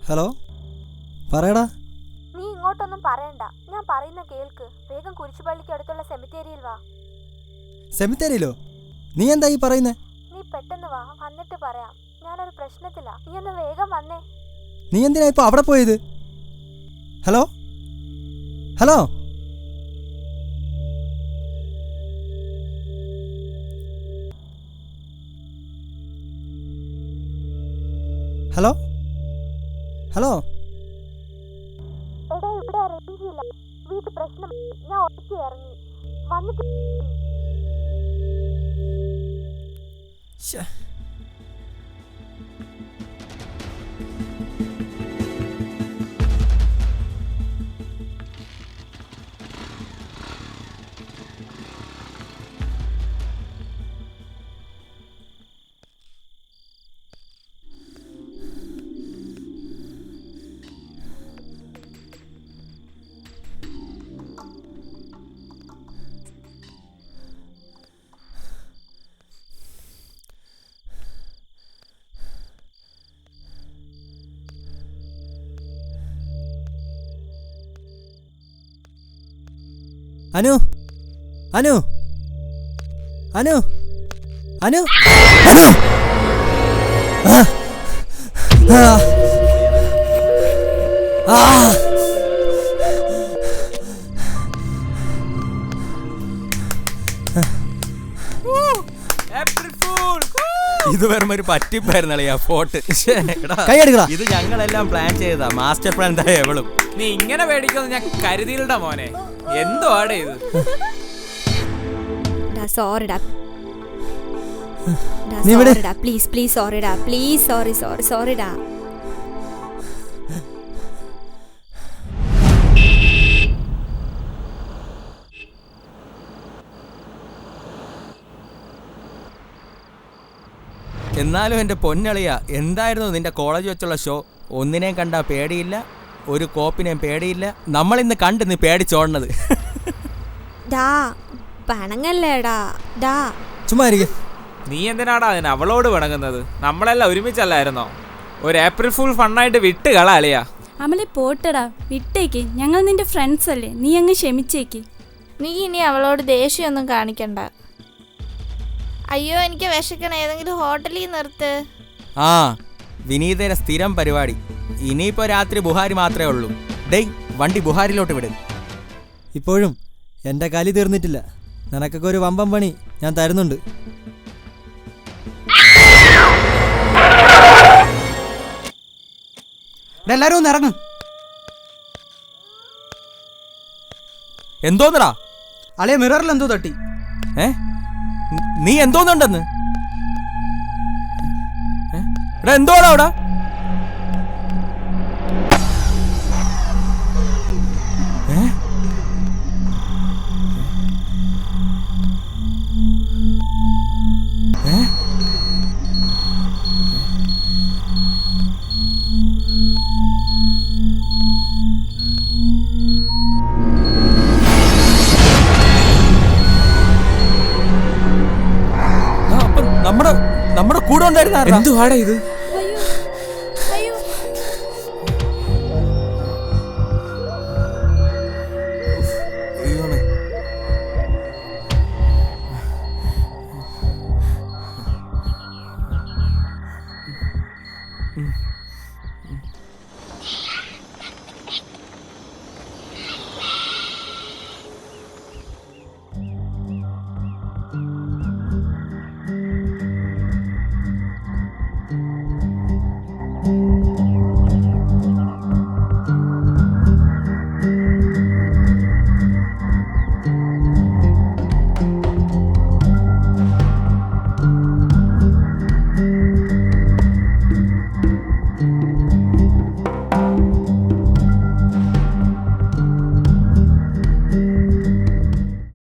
Hello, പറയടാ. നീ ഇങ്ങോട്ടൊന്നും പറയണ്ട, ഞാൻ പറയുന്ന കേൾക്ക്. വേഗം കുരിശുപള്ളിക്ക് അടുത്തുള്ള സെമിത്തേരിയിൽ വാ. സെമിത്തേരിയിലോ? നീ എന്താ ഈ പറയുന്നേ? നീ പെട്ടെന്ന് വാ, വന്നിട്ട് പറയാം. ഞാനൊരു പ്രശ്നത്തിലാ, നീ ഒന്ന് വേഗം വന്നേ. നീ എന്തിനാ ഇപ്പൊ അവിടെ പോയത്? ഹലോ ഹലോ ഹലോ ഹലോ എടാ, ഇവിടെ റേഞ്ച് ഇല്ല, വീട്ടിൽ പ്രശ്നം. ഞാൻ ഒറ്റയ്ക്ക് ഇറങ്ങി വന്നിട്ട്. അനു അനു അനു അനു ഇത് വെറും ഒരു പറ്റിപ്പായിരുന്നല്ലേ ആ ഫോട്ട്. ഇത് ഞങ്ങളെല്ലാം പ്ലാൻ ചെയ്തതാ, മാസ്റ്റർ പ്ലാൻ എന്താ എവളും. നീ ഇങ്ങനെ പേടിക്കുന്നു ഞാൻ കരുതിയില്ലടാ മോനെ. എന്തോ ആടെ ഇത്? സോറിടാ, പ്ലീസ് പ്ലീസ് സോറിടാ, പ്ലീസ് സോറിടാ. എന്നാലും എൻ്റെ പൊന്നളിയ, എന്തായിരുന്നു നിന്റെ കോളേജ് വെച്ചുള്ള ഷോ? ഒന്നിനെയും കണ്ടാ പേടിയില്ല, ഒരു കോപ്പിനെയും പേടിയില്ല. നമ്മളിന്ന് കണ്ട് നീ പേടിച്ചോടണത്. നീ എന്തിനാടാ അതിന് അവളോട് പിണങ്ങുന്നത്? നമ്മളെല്ലാം ഒരുമിച്ചല്ലായിരുന്നോ? ഒരു ഏപ്രിൽ ഫുൾ ഫണ്ണായിട്ട് വിട്ട് കളാളിയാ. അമലെ പോട്ടടാ, വിട്ടേക്ക്. ഞങ്ങൾ നിന്റെ ഫ്രണ്ട്സ് അല്ലേ, നീ അങ്ങ് ക്ഷമിച്ചേക്ക്. നീ ഇനി അവളോട് ദേഷ്യമൊന്നും കാണിക്കണ്ട. അയ്യോ, എനിക്ക് വിശക്കണം, ഏതെങ്കിലും ഹോട്ടലിൽ നിർത്ത്. ആ, വിനീതയുടെ സ്ഥിരം പരിപാടി. ഇനിയിപ്പോ രാത്രി ബുഹാരി മാത്രമേ ഉള്ളൂ. ഡേയ്, വണ്ടി ബുഹാരിലോട്ട് വിടും. ഇപ്പോഴും എൻ്റെ കലി തീർന്നിട്ടില്ല. നിനക്കൊക്കെ ഒരു വമ്പം പണി ഞാൻ തരുന്നുണ്ട്. എല്ലാരും ഒന്ന് ഇറങ്ങും. എന്തോന്നടാ? അളിയ മിററിൽ എന്തോ തട്ടി. നീ എന്തോന്നുണ്ടെന്ന്? എടാ, എന്തോടാ അവിടെ? പെട്ടെന്ന് എന്തുവാടാ ഇത്?